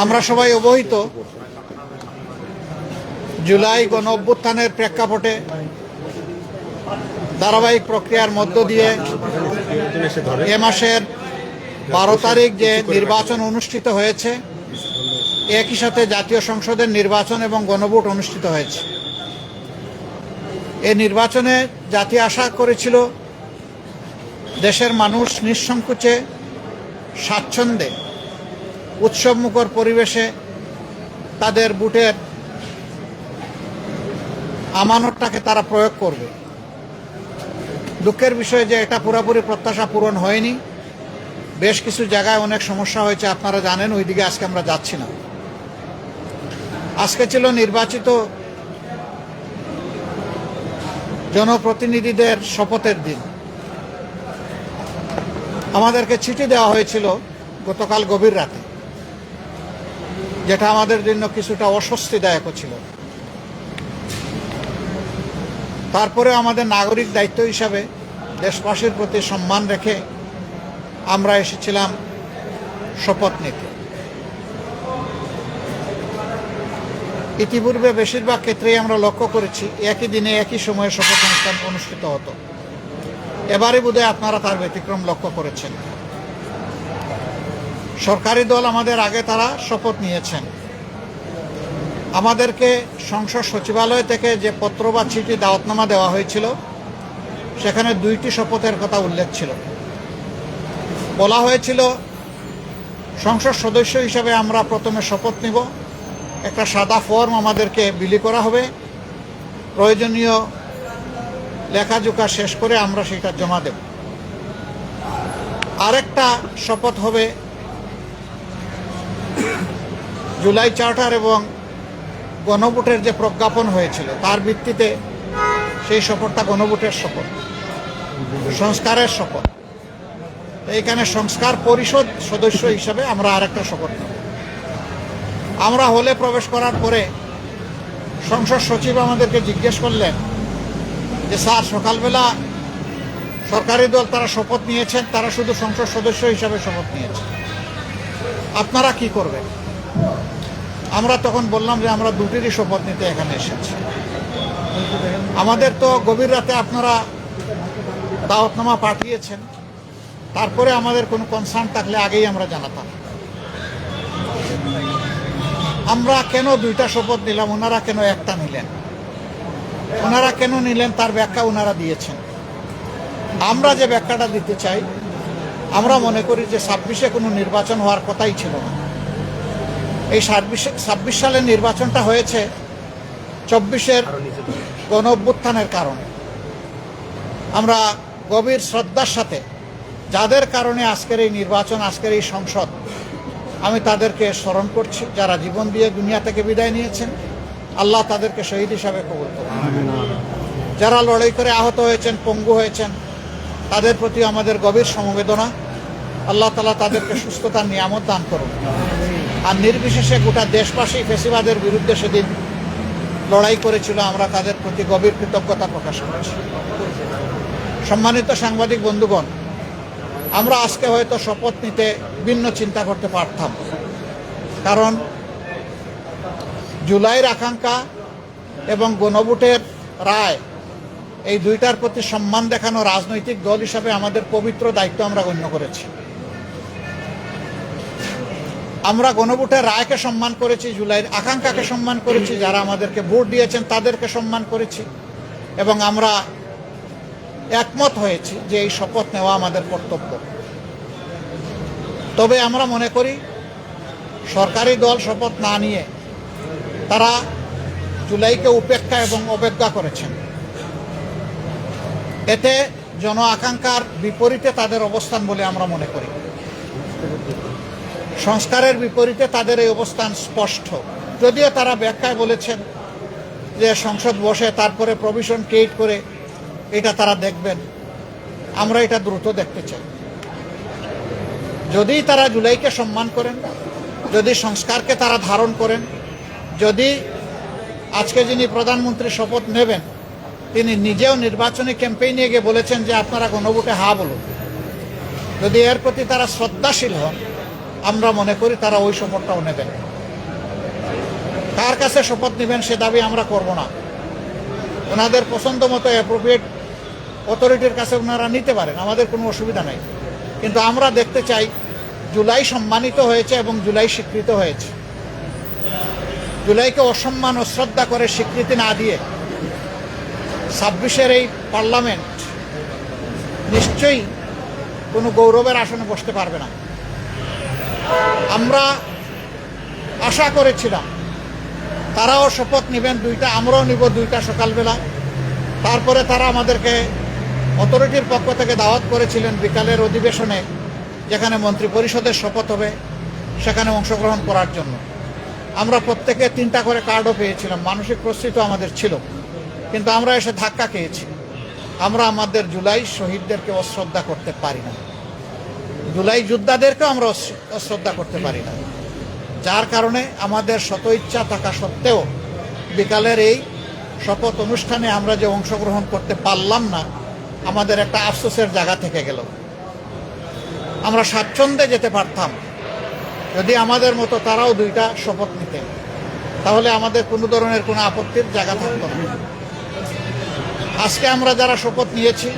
আমরা সবাই অবহিত, জুলাই গণ অভ্যুত্থানের প্রেক্ষাপটে ধারাবাহিক প্রক্রিয়ার মধ্য দিয়ে এ মাসের 12 তারিখ যে নির্বাচন অনুষ্ঠিত হয়েছে, একই সাথে জাতীয় সংসদের নির্বাচন এবং গণভোট অনুষ্ঠিত হয়েছে। এই নির্বাচনে জাতি আশা করেছিল দেশের মানুষ নিঃসংকোচে স্বাচ্ছন্দ্যে উৎসবমুখর পরিবেশে তাদের ভোটের আমানতটাকে তারা প্রয়োগ করবে। দুঃখের বিষয় যে এটা পুরোপুরি প্রত্যাশা পূরণ হয়নি। বেশ কিছু জায়গায় অনেক সমস্যা হয়েছে, আপনারা জানেন, ওইদিকে আজকে আমরা যাচ্ছি না। আজকে ছিল নির্বাচিত জনপ্রতিনিধিদের শপথের দিন। আমাদেরকে চিঠি দেওয়া হয়েছিল গতকাল গভীর রাতে, যেটা আমাদের জন্য কিছুটা অস্বস্তিদায়ক ছিল। তারপরে আমাদের নাগরিক দায়িত্ব হিসাবে দেশবাসীর প্রতি সম্মান রেখে আমরা এসেছিলাম শপথ নিতে। ইতিপূর্বে বেশিরভাগ ক্ষেত্রেই আমরা লক্ষ্য করেছি একই দিনে একই সময়ে শপথ অনুষ্ঠান অনুষ্ঠিত হতো। এবারে বোধহয় আপনারা তার ব্যতিক্রম লক্ষ্য করেছেন। সরকারি দল আমাদের আগে তারা শপথ নিয়েছেন। আমাদেরকে সংসদ সচিবালয় থেকে যে পত্র বা চিঠি দাওয়াতনামা দেওয়া হয়েছিল, সেখানে 2টি শপথের কথা উল্লেখ ছিল। বলা হয়েছিল সংসদ সদস্য হিসাবে আমরা প্রথমে শপথ নিব, একটা সাদা ফর্ম আমাদেরকে বিলি করা হবে, প্রয়োজনীয় লেখাজোখা শেষ করে আমরা সেটা জমা দেব। আরেকটা শপথ হবে জুলাই চার্টার এবং গণভোটের যে প্রজ্ঞাপন হয়েছিল তার ভিত্তিতে সেই শপথটা গণভোটের শপথ, সংস্কারের শপথ। এইখানে সংস্কার পরিষদ সদস্য হিসাবে আমরা আরেকটা শপথ নেব। আমরা হলে প্রবেশ করার পরে সংসদ সচিব আমাদেরকে জিজ্ঞেস করলেন যে স্যার, সকালবেলা সরকারি দল তারা শপথ নিয়েছেন, তারা শুধু সংসদ সদস্য হিসাবে শপথ নিয়েছেন, আপনারা কি করবেন? আমরা তখন বললাম যে আমরা 2টিরই শপথ নিতে এখানে এসেছি। আমাদের তো গভীর রাতে আপনারা দাওয়াতনামা পাঠিয়েছেন, তারপরে আমাদের কোনো কনসার্ন থাকলে আগেই আমরা জানাতাম। আমরা কেন 2টা শপথ নিলাম, ওনারা কেন একটা নিলেন? ওনারা কেন নিলেন তার ব্যাখ্যা ওনারা দিয়েছেন। আমরা যে ব্যাখ্যাটা দিতে চাই, আমরা মনে করি যে 26-এ কোনো নির্বাচন হওয়ার কথাই ছিল না। এই 26 সালের নির্বাচনটা হয়েছে 24-এর গণ অভ্যুত্থানের কারণে। আমরা গভীর শ্রদ্ধার সাথে যাদের কারণে আজকের এই নির্বাচন, আজকের এই সংসদ, আমি তাদেরকে স্মরণ করছি, যারা জীবন দিয়ে দুনিয়া থেকে বিদায় নিয়েছেন। আল্লাহ তাদেরকে শহীদ হিসাবে কবুল করুন। যারা লড়াই করে আহত হয়েছেন, পঙ্গু হয়েছেন, তাদের প্রতি আমাদের গভীর সমবেদনা। আল্লাহ তাআলা তাদেরকে সুস্থতার নিয়ামত দান করুন। আর নির্বিশেষে গোটা দেশবাসী ফ্যাসিবাদের বিরুদ্ধে সেদিন লড়াই করেছিল, আমরা তাদের প্রতি গভীর কৃতজ্ঞতা প্রকাশ করছি। সম্মানিত সাংবাদিক বন্ধুগণ, আমরা আজকে হয়তো শপথ নিতে ভিন্ন চিন্তা করতে পারতাম, কারণ জুলাইয়ের আকাঙ্ক্ষা এবং গণভোটের রায়, এই 2টার প্রতি সম্মান দেখানো রাজনৈতিক দল হিসাবে আমাদের পবিত্র দায়িত্ব আমরা গণ্য করেছি। আমরা গণভোটের রায়কে সম্মান করেছি, জুলাইয়ের আকাঙ্ক্ষাকে সম্মান করেছি, যারা আমাদেরকে ভোট দিয়েছেন তাদেরকে সম্মান করেছি, এবং আমরা একমত হয়েছি যে এই শপথ নেওয়া আমাদের কর্তব্য। তবে আমরা মনে করি সরকারি দল শপথ না নিয়ে তারা জুলাইকে উপেক্ষা এবং অবজ্ঞা করেছেন। এতে জন আকাঙ্ক্ষার বিপরীতে তাদের অবস্থান বলে আমরা মনে করি। সংস্কারের বিপরীতে তাদের এই অবস্থান স্পষ্ট। যদিও তারা ব্যাখ্যায় বলেছেন যে সংসদ বসে তারপরে প্রভিশন ক্রিয়েট করে এটা তারা দেখবেন, আমরা এটা দ্রুত দেখতে চাই। যদি তারা জুলাইকে সম্মান করেন, যদি সংস্কারকে তারা ধারণ করেন, যদি আজকে যিনি প্রধানমন্ত্রী শপথ নেবেন তিনি নিজেও নির্বাচনী ক্যাম্পেইনে গিয়ে বলেছেন যে আপনারা গণভোটে হা বলুন, যদি এর প্রতি তারা শ্রদ্ধাশীল হন, আমরা মনে করি তারা ওই শপথটাও নেবেন। কার কাছে শপথ নেবেন সে দাবি আমরা করব না। ওনাদের পছন্দ মতো অ্যাপ্রোপ্রিয়েট অথরিটির কাছে ওনারা নিতে পারেন, আমাদের কোনো অসুবিধা নেই। কিন্তু আমরা দেখতে চাই জুলাই সম্মানিত হয়েছে এবং জুলাই স্বীকৃত হয়েছে। জুলাইকে অসম্মান অশ্রদ্ধা করে স্বীকৃতি না দিয়ে 26-এর এই পার্লামেন্ট নিশ্চয়ই কোনো গৌরবের আসনে বসতে পারবে না। আমরা আশা করেছিলাম তারাও শপথ নেবেন দুইটা, আমরাও নিব দুইটা সকালবেলা। তারপরে তারা আমাদেরকে অথরিটির পক্ষ থেকে দাওয়াত করেছিলেন বিকালের অধিবেশনে, যেখানে মন্ত্রী পরিষদের শপথ হবে, সেখানে অংশগ্রহণ করার জন্য। আমরা প্রত্যেকে 3টা করে কার্ডও পেয়েছিলাম, মানসিক প্রস্তুতি আমাদের ছিল, কিন্তু আমরা এসে ধাক্কা খেয়েছি। আমরা আমাদের জুলাই শহীদদেরকে অশ্রদ্ধা করতে পারি না, জুলাই যোদ্ধাদেরকেও আমরা অশ্রদ্ধা করতে পারি না। যার কারণে আমাদের শত ইচ্ছা থাকা সত্ত্বেও বিকালের এই শপথ অনুষ্ঠানে আমরা যে অংশগ্রহণ করতে পারলাম না, আমাদের একটা আফসোসের জায়গা থেকে গেল। আমরা স্বাচ্ছন্দ্যে যেতে পারতাম যদি আমাদের মতো তারাও 2টা শপথ নিতেন, তাহলে আমাদের কোনো ধরনের কোনো আপত্তির জায়গা থাকতো না। আজকে আমরা যারা শপথ নিয়েছি,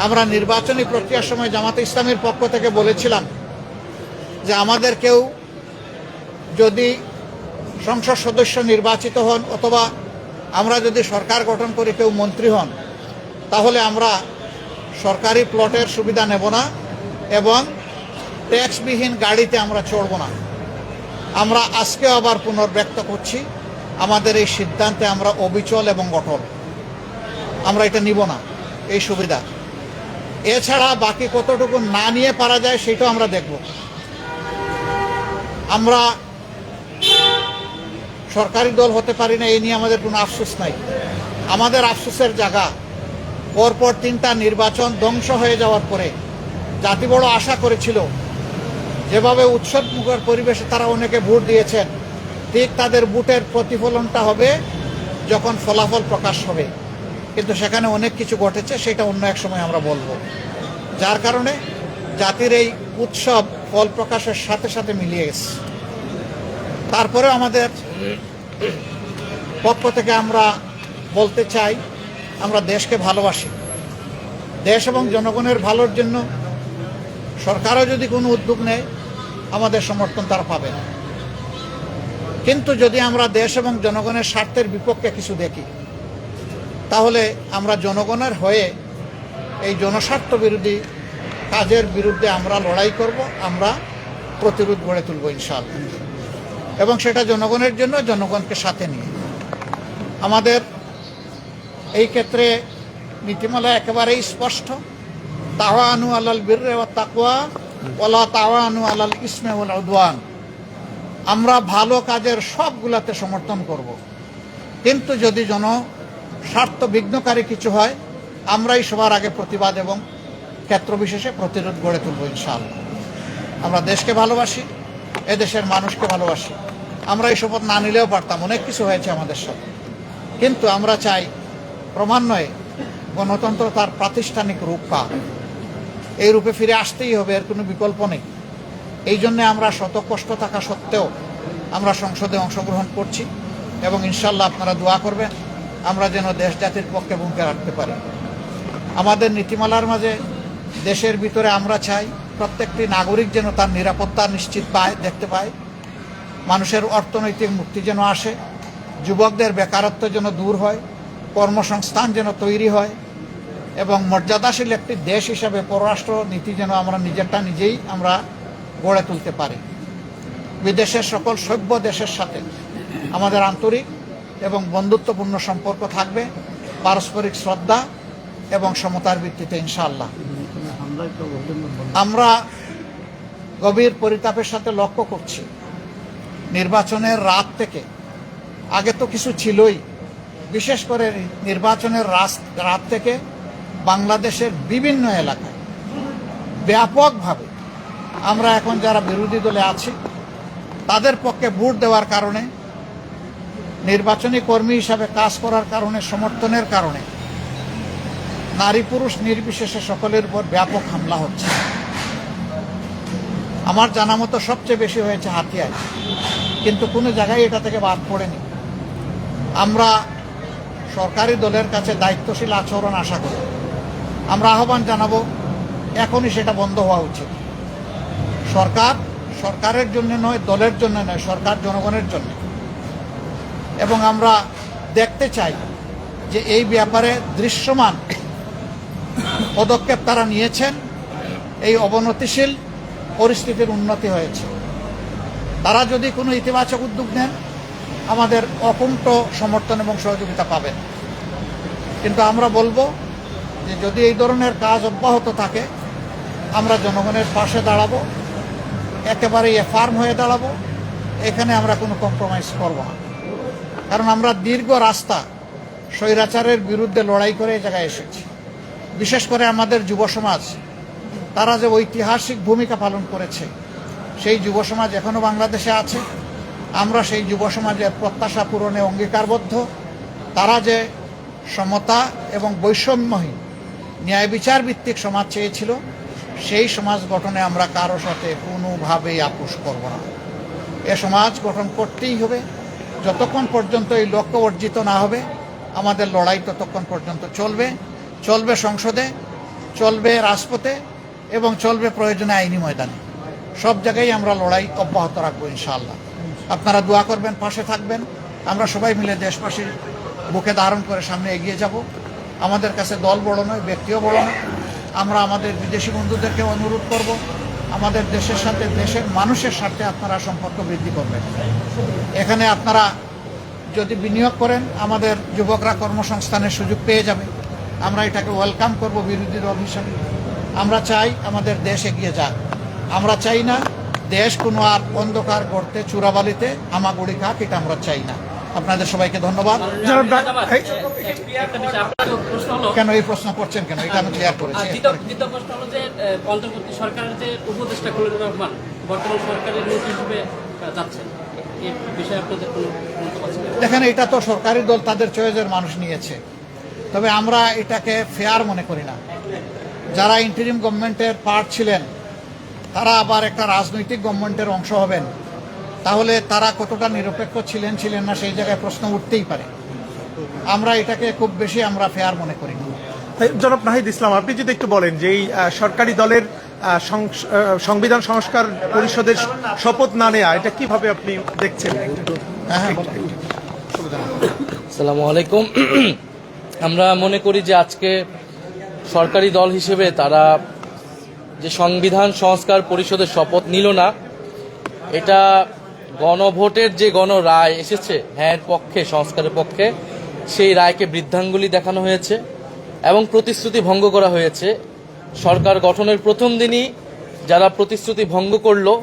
আমরা নির্বাচনী প্রক্রিয়ার সময় জামাতে ইসলামের পক্ষ থেকে বলেছিলাম যে আমাদের কেউ যদি সংসদ সদস্য নির্বাচিত হন অথবা আমরা যদি সরকার গঠন করে কেউ মন্ত্রী হন, তাহলে আমরা সরকারি প্লটের সুবিধা নেব না এবং ট্যাক্সবিহীন গাড়িতে আমরা চড়ব না। আমরা আজকে আবার পুনর্ব্যক্ত করছি, আমাদের এই সিদ্ধান্তে আমরা অবিচল এবং অটল। আমরা এটা নিব না এই সুবিধা। এছাড়া বাকি কতটুকু না নিয়ে পারা যায় সেটাও আমরা দেখব। আমরা সরকারি দল হতে পারি না, এই নিয়ে আমাদের কোনো আফসোস নাই। আমাদের আফসোসের জায়গা পরপর 3টা নির্বাচন ধ্বংস হয়ে যাওয়ার পরে জাতি বড় আশা করেছিল, যেভাবে উৎসবমুখর পরিবেশে তারা অনেকে ভোট দিয়েছেন, ঠিক তাদের ভোটের প্রতিফলনটা হবে যখন ফলাফল প্রকাশ হবে। কিন্তু সেখানে অনেক কিছু ঘটেছে, সেটা অন্য এক সময় আমরা বলবো। যার কারণে জাতির এই উৎসব ফল প্রকাশের সাথে সাথে মিলিয়ে গেছে। তারপরে আমাদের পক্ষ থেকে আমরা বলতে চাই, আমরা দেশকে ভালোবাসি। দেশ এবং জনগণের ভালোর জন্য সরকারও যদি কোনো উদ্যোগ নেয়, আমাদের সমর্থন তারা পাবে না। কিন্তু যদি আমরা দেশ এবং জনগণের স্বার্থের বিপক্ষে কিছু দেখি, তাহলে আমরা জনগণের হয়ে এই জনস্বার্থ বিরোধী কাজের বিরুদ্ধে আমরা লড়াই করব, আমরা প্রতিরোধ গড়ে তুলব ইনশাআল্লাহ। এবং সেটা জনগণের জন্য, জনগণকে সাথে নিয়ে। আমাদের এই ক্ষেত্রে নীতিমালা একেবারেই স্পষ্ট, তাওয়ানু আলাল বিররি ওয়াত তাকওয়া ওয়ালা তাওয়ানু আলাল ইসমি ওয়াল উদওয়ান। আমরা ভালো কাজের সবগুলাতে সমর্থন করব, কিন্তু যদি জনস্বার্থ বিঘ্নকারী কিছু হয়, আমরাই সবার আগে প্রতিবাদ এবং ক্ষেত্রবিশেষে প্রতিরোধ গড়ে তুলব ইনশাআল্লাহ। আমরা দেশকে ভালোবাসি, এদেশের মানুষকে ভালোবাসি। আমরা এই শপথ না নিলেও পারতাম, অনেক কিছু হয়েছে আমাদের সাথে, কিন্তু আমরা চাই ক্রমান্বয়ে গণতন্ত্র তার প্রাতিষ্ঠানিক রূপ পাক। এই রূপে ফিরে আসতেই হবে, এর কোনো বিকল্প নেই। এই জন্যে আমরা শত কষ্ট থাকা সত্ত্বেও আমরা সংসদে অংশগ্রহণ করছি এবং ইনশাল্লাহ আপনারা দোয়া করবেন আমরা যেন দেশ জাতির পক্ষে ভূমিকা রাখতে পারি। আমাদের নীতিমালার মাঝে দেশের ভিতরে আমরা চাই প্রত্যেকটি নাগরিক যেন তার নিরাপত্তা নিশ্চিত পায়, দেখতে পায়। মানুষের অর্থনৈতিক মুক্তি যেন আসে, যুবকদের বেকারত্ব যেন দূর হয়, কর্মসংস্থান যেন তৈরি হয় এবং মর্যাদাশীল একটি দেশ হিসাবে পররাষ্ট্র নীতি যেন আমরা নিজেরটা নিজেই আমরা গড়ে তুলতে পারি। বিদেশের সকল সভ্য দেশের সাথে আমাদের আন্তরিক এবং বন্ধুত্বপূর্ণ সম্পর্ক থাকবে, পারস্পরিক শ্রদ্ধা এবং সমতার ভিত্তিতে ইনশাআল্লাহ। আমরা গভীর পরিতাপের সাথে লক্ষ্য করছি, নির্বাচনের রাত থেকে, আগে তো কিছু ছিলই, বিশেষ করে নির্বাচনের রাত থেকে বাংলাদেশের বিভিন্ন এলাকায় ব্যাপকভাবে আমরা এখন যারা বিরোধী দলে আছি তাদের পক্ষে ভোট দেওয়ার কারণে, নির্বাচনী কর্মী হিসাবে কাজ করার কারণে, সমর্থনের কারণে নারী পুরুষ নির্বিশেষে সকলের উপর ব্যাপক হামলা হচ্ছে। আমার জানা মতো সবচেয়ে বেশি হয়েছে হাতিয়ায়, কিন্তু কোনো জায়গায় এটা থেকে বাদ পড়েনি। আমরা সরকারি দলের কাছে দায়িত্বশীল আচরণ আশা করি। আমরা আহ্বান জানাবো এখনই সেটা বন্ধ হওয়া উচিত। সরকারের জন্য নয়, দলের জন্য নয়, সরকার জনগণের জন্য। এবং আমরা দেখতে চাই যে এই ব্যাপারে দৃশ্যমান পদক্ষেপ তারা নিয়েছেন, এই অবনতিশীল পরিস্থিতির উন্নতি হয়েছে। তারা যদি কোনো ইতিবাচক উদ্যোগ নেন, আমাদের অকুণ্ঠ সমর্থন এবং সহযোগিতা পাবেন। কিন্তু আমরা বলবো যে যদি এই ধরনের কাজ অব্যাহত থাকে, আমরা জনগণের পাশে দাঁড়াবো, একেবারেই ফার্ম হয়ে দাঁড়াবো। এখানে আমরা কোনো কম্প্রোমাইজ করব না, কারণ আমরা দীর্ঘ রাস্তা স্বৈরাচারের বিরুদ্ধে লড়াই করে এই জায়গায় এসেছি। বিশেষ করে আমাদের যুব সমাজ, তারা যে ঐতিহাসিক ভূমিকা পালন করেছে, সেই যুব সমাজ এখনও বাংলাদেশে আছে। আমরা সেই যুব সমাজের প্রত্যাশা পূরণে অঙ্গীকারবদ্ধ। তারা যে সমতা এবং বৈষম্যহীন ন্যায় বিচার ভিত্তিক সমাজ চেয়েছিল, সেই সমাজ গঠনে আমরা কারো সাথে কোনোভাবেই আপোষ করব না। এ সমাজ গঠন করতেই হবে। যতক্ষণ পর্যন্ত এই লক্ষ্য অর্জিত না হবে, আমাদের লড়াই ততক্ষণ পর্যন্ত চলবে সংসদে, চলবে রাজপথে এবং চলবে প্রয়োজনে আইনি ময়দানে। সব জায়গায় আমরা লড়াই অব্যাহত রাখবো ইনশাআল্লাহ। আপনারা দোয়া করবেন, পাশে থাকবেন। আমরা সবাই মিলে দেশবাসীর বুকে ধারণ করে সামনে এগিয়ে যাব। আমাদের কাছে দল বড় নয়, ব্যক্তিও বড় নয়। আমরা আমাদের বিদেশি বন্ধুদেরকে অনুরোধ করব, আমাদের দেশের সাথে, দেশের মানুষের সাথে আপনারা সম্পর্ক বৃদ্ধি করবেন। এখানে আপনারা যদি বিনিয়োগ করেন, আমাদের যুবকরা কর্মসংস্থানের সুযোগ পেয়ে যাবে। আমরা এটাকে ওয়েলকাম করব বিরোধী দল হিসাবে। আমরা চাই আমাদের দেশ এগিয়ে যাক। আমরা চাই না দেশ কোনো আর অন্ধকার গর্তে চূড়াবালিতে হামাগুড়ি খাক, এটা আমরা চাই না। আপনাদের সবাইকে ধন্যবাদ। কেন এই প্রশ্ন করছেন কেন? এটা আমি ক্লিয়ার করেছি। দ্বিতীয় প্রশ্ন হলো যে অন্তর্বর্তী সরকারের যে উপদেষ্টা খলিলুর রহমান বর্তমান সরকারের মন্ত্রী হিসেবে যাচ্ছেন, এই বিষয়ে আপনাদের কোনো দেখেন, এটা তো সরকারি দল তাদের চয়েসের মানুষ নিয়েছে, তবে আমরা এটাকে ফেয়ার মনে করি না। যারা ইন্টারিম গভর্নমেন্টের পার্ট ছিলেন, তারা আবার একটা রাজনৈতিক গভর্নমেন্টের অংশ হবেন, তাহলে তারা কতটা নিরপেক্ষ ছিলেন না, সেই জায়গায় প্রশ্ন উঠতেই পারে। আমরা এটাকে খুব বেশি আমরা ফেয়ার মনে করি না। জনাব নাহিদ ইসলাম, আপনি যদি একটু বলেন যে এই সরকারি দলের সংবিধান সংস্কার পরিষদের শপথ না নেওয়া, এটা কিভাবে আপনি দেখছেন? আসসালামু আলাইকুম। আমরা মনে করি যে আজকে সরকারি দল হিসেবে তারা যে সংবিধান সংস্কার পরিষদের শপথ নিল না, এটা গণভোটের যে গণরায় এসেছে হ্যাঁ পক্ষে, সংস্কারের পক্ষে, সেই রায়কে বৃদ্ধাঙ্গুলি দেখানো হয়েছে এবং প্রতিশ্রুতি ভঙ্গ করা হয়েছে। সরকার গঠনের প্রথম দিনই যারা প্রতিশ্রুতি ভঙ্গ করলো,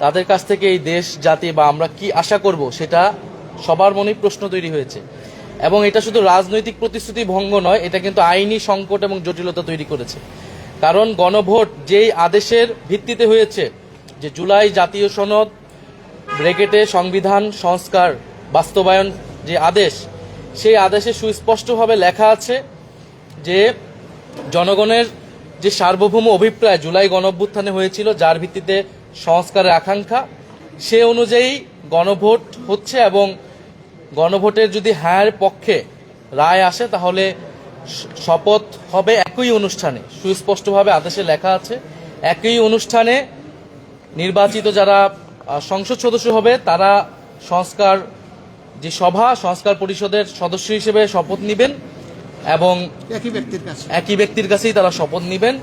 তাদের কাছ থেকে এই দেশ জাতি বা আমরা কি আশা করব, সেটা সবার মনেই প্রশ্ন তৈরি হয়েছে। এবং এটা শুধু রাজনৈতিক প্রতিশ্রুতি ভঙ্গ নয়, এটা কিন্তু আইনি সংকট এবং জটিলতা তৈরি করেছে। কারণ গণভোট যেই আদেশের ভিত্তিতে হয়েছে, যে জুলাই জাতীয় সনদ ব্রেকেটে সংবিধান সংস্কার বাস্তবায়ন যে আদেশ, সেই আদেশে সুস্পষ্টভাবে লেখা আছে যে জনগণের যে সার্বভৌম অভিপ্রায় জুলাই গণঅভ্যুত্থানে হয়েছিল, যার ভিত্তিতে সংস্কারের আকাঙ্ক্ষা, সে অনুযায়ী গণভোট হচ্ছে এবং গণভোটের যদি হ্যাঁর পক্ষে রায় আসে, তাহলে শপথ হবে একই অনুষ্ঠানে। সুস্পষ্টভাবে আদেশে লেখা আছে একই অনুষ্ঠানে নির্বাচিত যারা সংসদ সদস্য হবে, তারা সংস্কার যে সভা, সংস্কার পরিষদের সদস্য হিসেবে শপথ নেবেন এবং একই ব্যক্তির কাছেই তারা শপথ নেবেন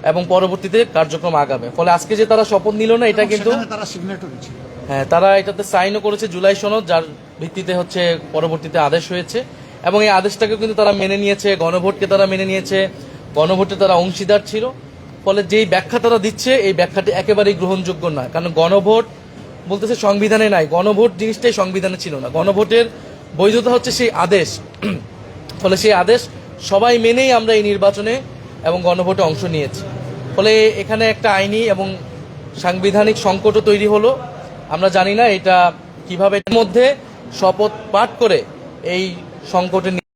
এবং পরবর্তীতে কার্যক্রম আগাবে। ফলে আজকে যে তারা শপথ নিল না, এটা কিন্তু হ্যাঁ, তারা এটাতে সাইনও করেছে জুলাই সনদ, যার ভিত্তিতে হচ্ছে পরবর্তীতে আদেশ হয়েছে এবং এই আদেশটাকে কিন্তু তারা মেনে নিয়েছে, গণভোটকে তারা মেনে নিয়েছে, গণভোটে তারা অংশীদার ছিল। ফলে যেই ব্যাখ্যা তারা দিচ্ছে, এই ব্যাখ্যাটি একেবারেই গ্রহণযোগ্য নয়। কারণ গণভোট বলতেছে সংবিধানে নাই, গণভোট জিনিসটাই সংবিধানে ছিল না। গণভোটের বৈধতা হচ্ছে সেই আদেশ। ফলে সেই আদেশ সবাই মেনেই আমরা এই নির্বাচনে এবং গণভোটে অংশ নিয়েছি। ফলে এখানে একটা আইনি এবং সাংবিধানিক সংকটও তৈরি হলো। আমরা জানি না এটা কিভাবে মধ্যে শপথ পাঠ করে এই সংকটের